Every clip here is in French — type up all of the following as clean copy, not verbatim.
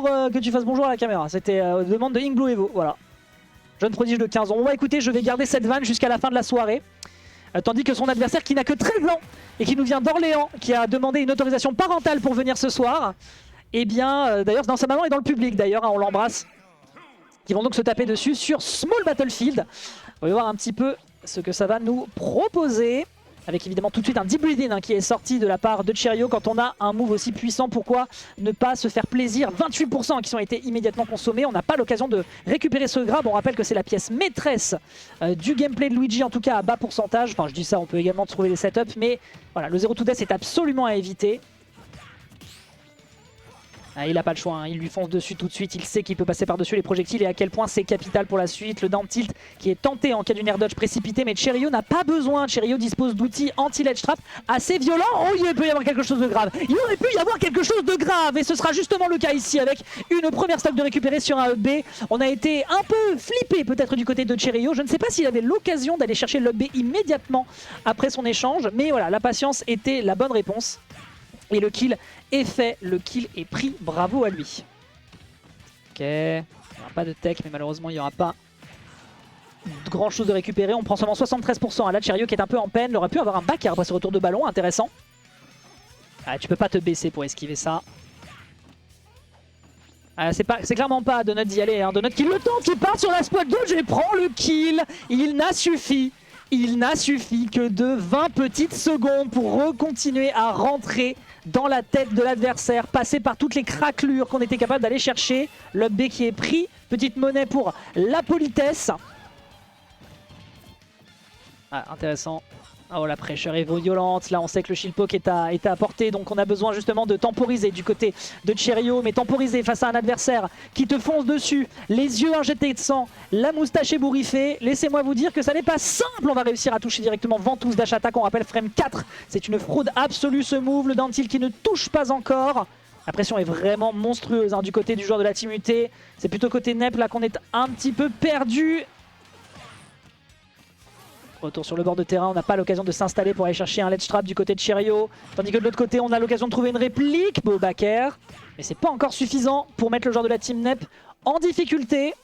bonjour, que tu fasses bonjour à la caméra. C'était demande de Inkblue Evo, voilà. Jeune prodige de 15 ans. Bon bah écoutez, je vais garder cette vanne jusqu'à la fin de la soirée. Tandis que son adversaire qui n'a que 13 ans et qui nous vient d'Orléans, qui a demandé une autorisation parentale pour venir ce soir, et bien d'ailleurs dans sa maman et dans le public d'ailleurs, hein, on l'embrasse, qui vont donc se taper dessus sur Small Battlefield. On va voir un petit peu ce que ça va nous proposer. Avec évidemment tout de suite un Deep Breathing hein, qui est sorti de la part de Cheerio. Quand on a un move aussi puissant, pourquoi ne pas se faire plaisir? 28% qui sont été immédiatement consommés. On n'a pas l'occasion de récupérer ce grab. On rappelle que c'est la pièce maîtresse du gameplay de Luigi, en tout cas à bas pourcentage. Enfin je dis ça, on peut également trouver les setups. Mais voilà, le 0 to death est absolument à éviter. Ah, il n'a pas le choix, hein. Il lui fonce dessus tout de suite, il sait qu'il peut passer par-dessus les projectiles et à quel point c'est capital pour la suite. Le down tilt qui est tenté en cas d'une air dodge précipité, mais Cheerio n'a pas besoin. Cheerio dispose d'outils anti-ledge trap assez violents. Oh, il peut y avoir quelque chose de grave. Il aurait pu y avoir quelque chose de grave et ce sera justement le cas ici avec une première stock de récupérer sur un B. On a été un peu flippé peut-être du côté de Cheerio. Je ne sais pas s'il avait l'occasion d'aller chercher le B immédiatement après son échange, mais voilà, la patience était la bonne réponse. Et le kill est fait, le kill est pris, bravo à lui. Ok, il n'y aura pas de tech, mais malheureusement il n'y aura pas grand chose de récupérer. On prend seulement 73% à la Cheerio qui est un peu en peine. Il aurait pu avoir un back après ce retour de ballon, intéressant. Ah, tu peux pas te baisser pour esquiver ça. Ah, c'est clairement pas à Donut d'y aller, hein. Donut qui le tente, qui part sur la spot dodge et prend le kill. Il n'a suffi que de 20 petites secondes pour continuer à rentrer dans la tête de l'adversaire, passer par toutes les craquelures qu'on était capable d'aller chercher. Le B qui est pris, petite monnaie pour la politesse. Ah, intéressant. Oh, la pressure est violente. Là, on sait que le shield poke est à portée, donc on a besoin justement de temporiser du côté de Cheerio, mais temporiser face à un adversaire qui te fonce dessus, les yeux injectés de sang, la moustache ébouriffée. Laissez-moi vous dire que ça n'est pas simple. On va réussir à toucher directement Ventouse dash attack. On rappelle frame 4. C'est une fraude absolue ce move. Le down tilt qui ne touche pas encore. La pression est vraiment monstrueuse hein, du côté du joueur de la team UT. C'est plutôt côté Nep là qu'on est un petit peu perdu. Retour sur le bord de terrain, on n'a pas l'occasion de s'installer pour aller chercher un ledge trap du côté de Cheerio. Tandis que de l'autre côté, on a l'occasion de trouver une réplique, beau backer. Mais c'est pas encore suffisant pour mettre le joueur de la team Nep en difficulté.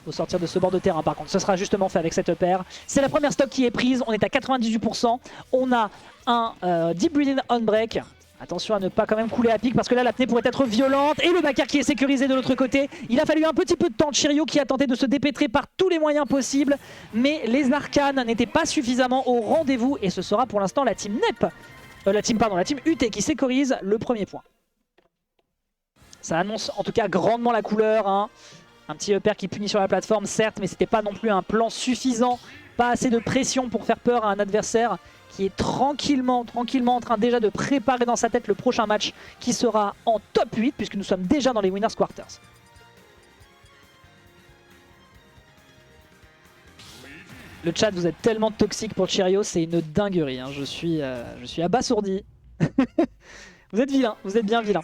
Faut sortir de ce bord de terrain par contre, ce sera justement fait avec cette paire. C'est la première stock qui est prise, on est à 98%. On a un Deep Breathing on break. Attention à ne pas quand même couler à pic parce que là l'apnée pourrait être violente. Et le backer qui est sécurisé de l'autre côté. Il a fallu un petit peu de temps de Cheerio qui a tenté de se dépêtrer par tous les moyens possibles. Mais les arcanes n'étaient pas suffisamment au rendez-vous. Et ce sera pour l'instant la team Nep. La team UT qui sécurise le premier point. Ça annonce en tout cas grandement la couleur. Hein. Un petit upper qui punit sur la plateforme certes. Mais c'était pas non plus un plan suffisant. Pas assez de pression pour faire peur à un adversaire qui est tranquillement en train déjà de préparer dans sa tête le prochain match qui sera en top 8 puisque nous sommes déjà dans les Winners Quarters. Le chat, vous êtes tellement toxique pour Cheerio, c'est une dinguerie. Hein. Je suis abasourdi. Vous êtes vilain, vous êtes bien vilain.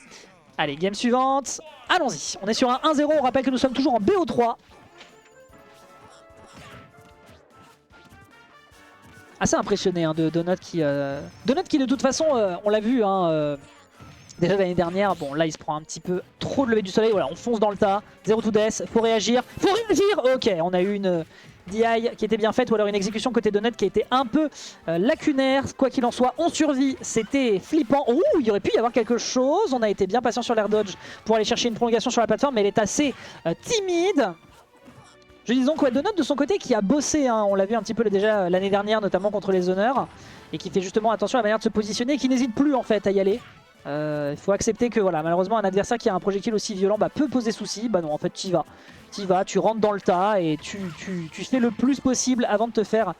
Allez, game suivante. Allons-y. On est sur un 1-0. On rappelle que nous sommes toujours en BO3. Assez impressionné hein, de Donut qui de toute façon, on l'a vu hein, déjà l'année dernière, bon là il se prend un petit peu trop de lever du soleil, voilà on fonce dans le tas, 0 to death, faut réagir, ok on a eu une DI qui était bien faite ou alors une exécution côté Donut qui était un peu lacunaire, quoi qu'il en soit on survit, c'était flippant, ouh il y aurait pu y avoir quelque chose, on a été bien patient sur l'air dodge pour aller chercher une prolongation sur la plateforme mais elle est assez timide. Je dis donc ouais, Donut de son côté qui a bossé, hein, on l'a vu un petit peu déjà l'année dernière notamment contre les honneurs et qui fait justement attention à la manière de se positionner et qui n'hésite plus en fait à y aller. Il faut accepter que voilà, malheureusement un adversaire qui a un projectile aussi violent peut poser souci, bah non en fait t'y vas, tu rentres dans le tas et tu fais le plus possible avant de te faire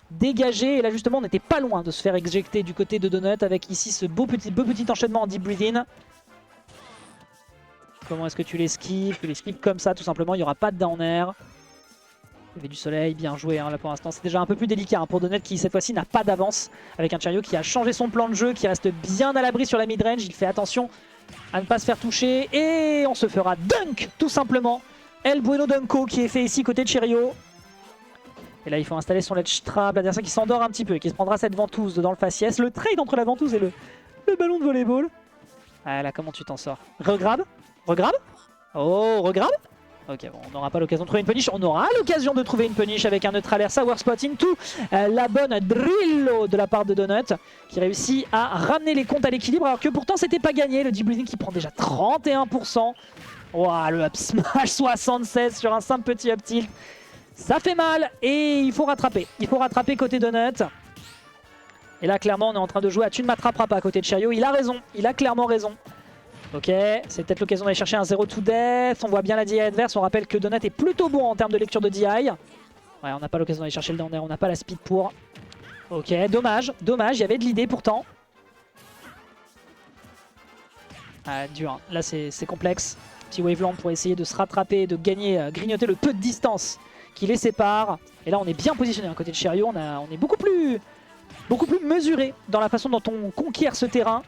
dégager et là justement on n'était pas loin de se faire éjecter du côté de Donut avec ici ce beau petit enchaînement en deep breathing. Comment est-ce que tu l'esquives? Tu l'esquives comme ça tout simplement, il n'y aura pas de down air. Lever du soleil, bien joué hein, là pour l'instant. C'est déjà un peu plus délicat hein, pour Donut qui cette fois-ci n'a pas d'avance. Avec un Cheerio qui a changé son plan de jeu, qui reste bien à l'abri sur la mid-range. Il fait attention à ne pas se faire toucher. Et on se fera dunk tout simplement. El Bueno Dunko qui est fait ici côté de Cheerio. Et là il faut installer son ledge trap. L'adversaire qui s'endort un petit peu et qui se prendra cette ventouse dans le faciès. Le trade entre la ventouse et le ballon de volleyball. Ah là comment tu t'en sors? Regrab. Regrab? Oh, regrab? Ok, bon, on n'aura pas l'occasion de trouver une punish. On aura l'occasion de trouver une punish avec un neutral air Sour Spot into la bonne Drillo de la part de Donut qui réussit à ramener les comptes à l'équilibre alors que pourtant c'était pas gagné. Le deep bleeding qui prend déjà 31%. Wow, le up smash 76 sur un simple petit up tilt. Ça fait mal et il faut rattraper. Il faut rattraper côté Donut. Et là clairement on est en train de jouer à tu ne m'attraperas pas à côté de Cherio. Il a raison, il a clairement raison. Ok, c'est peut-être l'occasion d'aller chercher un 0 to death. On voit bien la DI adverse. On rappelle que Donut est plutôt bon en termes de lecture de DI. Ouais, on n'a pas l'occasion d'aller chercher le down air. On n'a pas la speed pour. Ok, dommage. Dommage, il y avait de l'idée pourtant. Ah, dur. Hein. Là, c'est complexe. Petit waveland pour essayer de se rattraper, de gagner, grignoter le peu de distance qui les sépare. Et là, on est bien positionné à côté de Cherio. On est beaucoup plus mesuré dans la façon dont on conquiert ce terrain.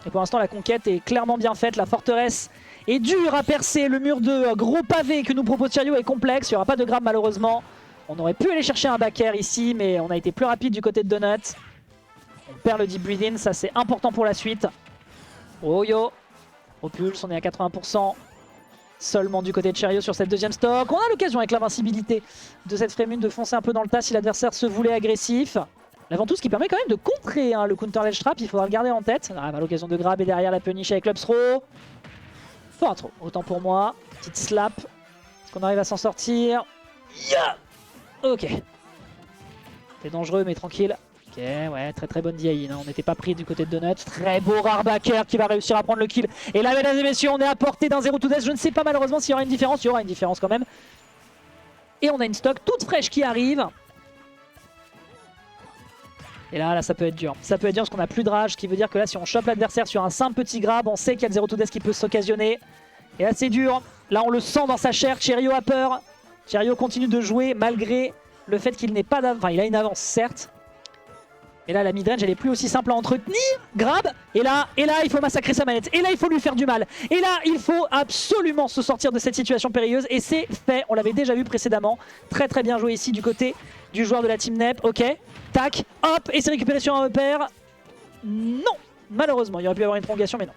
Et pour l'instant la conquête est clairement bien faite, la forteresse est dure à percer, le mur de gros pavés que nous propose Cherio est complexe, il n'y aura pas de grab malheureusement. On aurait pu aller chercher un back air ici mais on a été plus rapide du côté de Donut. On perd le deep breathing, ça c'est important pour la suite. Oh yo, au pulse on est à 80% seulement du côté de Cherio sur cette deuxième stock. On a l'occasion avec l'invincibilité de cette frame 1 de foncer un peu dans le tas si l'adversaire se voulait agressif. L'aventouse qui permet quand même de contrer le counter ledge trap, il faudra le garder en tête. On a l'occasion de grab et derrière la punish avec l'upthrow. Pas trop, autant pour moi. Petite slap. Est-ce qu'on arrive à s'en sortir? Yeah. Ok. C'est dangereux mais tranquille. Ok, ouais, très bonne DI. On n'était pas pris du côté de Donut. Très beau rare backer qui va réussir à prendre le kill. Et là, mesdames et messieurs, on est à portée d'un 0 to death. Je ne sais pas malheureusement s'il y aura une différence. Il y aura une différence quand même. Et on a une stock toute fraîche qui arrive. Et là, ça peut être dur. Ça peut être dur parce qu'on n'a plus de rage, ce qui veut dire que là, si on chope l'adversaire sur un simple petit grab, on sait qu'il y a le 0 to death qui peut s'occasionner. Et là, c'est dur. Là, on le sent dans sa chair. Cherio a peur. Cherio continue de jouer malgré le fait qu'il n'ait pas d'avance. Enfin, il a une avance, certes. Mais là, la midrange, elle est plus aussi simple à entretenir. Grab. Et là, il faut massacrer sa manette. Et là, il faut lui faire du mal. Et là, il faut absolument se sortir de cette situation périlleuse. Et c'est fait. On l'avait déjà vu précédemment. Très bien joué ici du côté du joueur de la team NEP. Ok. Tac. Hop. Et c'est récupéré sur un repère. Non. Malheureusement, il y aurait pu y avoir une prolongation, mais non.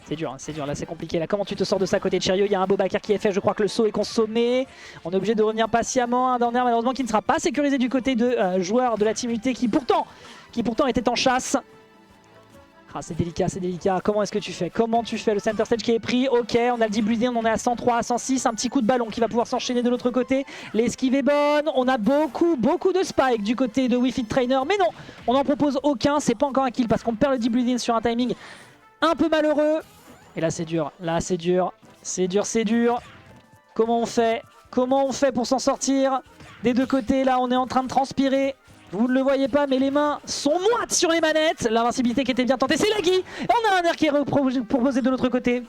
C'est dur, hein, c'est dur. Là, c'est compliqué. Là, comment tu te sors de ça côté de Cherio? Il y a un beau backer qui est fait. Je crois que le saut est consommé. On est obligé de revenir patiemment. Un down air, malheureusement, qui ne sera pas sécurisé du côté de joueurs de la team UT qui pourtant était en chasse. Ah, c'est délicat, c'est délicat. Comment est-ce que tu fais? Comment tu fais? Le center stage qui est pris. Ok, on a le deep breathing, on est à 103, à 106. Un petit coup de ballon qui va pouvoir s'enchaîner de l'autre côté. L'esquive est bonne. On a beaucoup de spikes du côté de Wi-Fi Trainer. Mais non, on n'en propose aucun. C'est pas encore un kill parce qu'on perd le deep breathing sur un timing un peu malheureux. Et là, c'est dur. Là, c'est dur. C'est dur. Comment on fait? Comment on fait pour s'en sortir? Des deux côtés, là, on est en train de transpirer. Vous ne le voyez pas, mais les mains sont moites sur les manettes. L'invincibilité qui était bien tentée, c'est Laggy. On a un air qui est proposé de l'autre côté.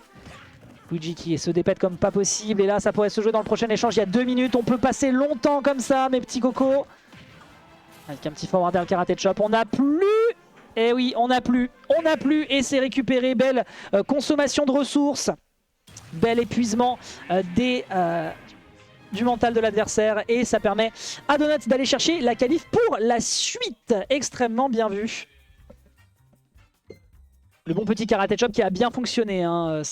Luigi qui se dépète comme pas possible. Et là, ça pourrait se jouer dans le prochain échange. Il y a 2 minutes. On peut passer longtemps comme ça, mes petits cocos. Avec un petit forward air karaté chop. On n'a plus. Eh oui, on n'a plus. Et c'est récupéré. Belle consommation de ressources. Bel épuisement du mental de l'adversaire et ça permet à Donut d'aller chercher la qualif pour la suite. Extrêmement bien vu. Le bon petit karaté chop qui a bien fonctionné. Hein.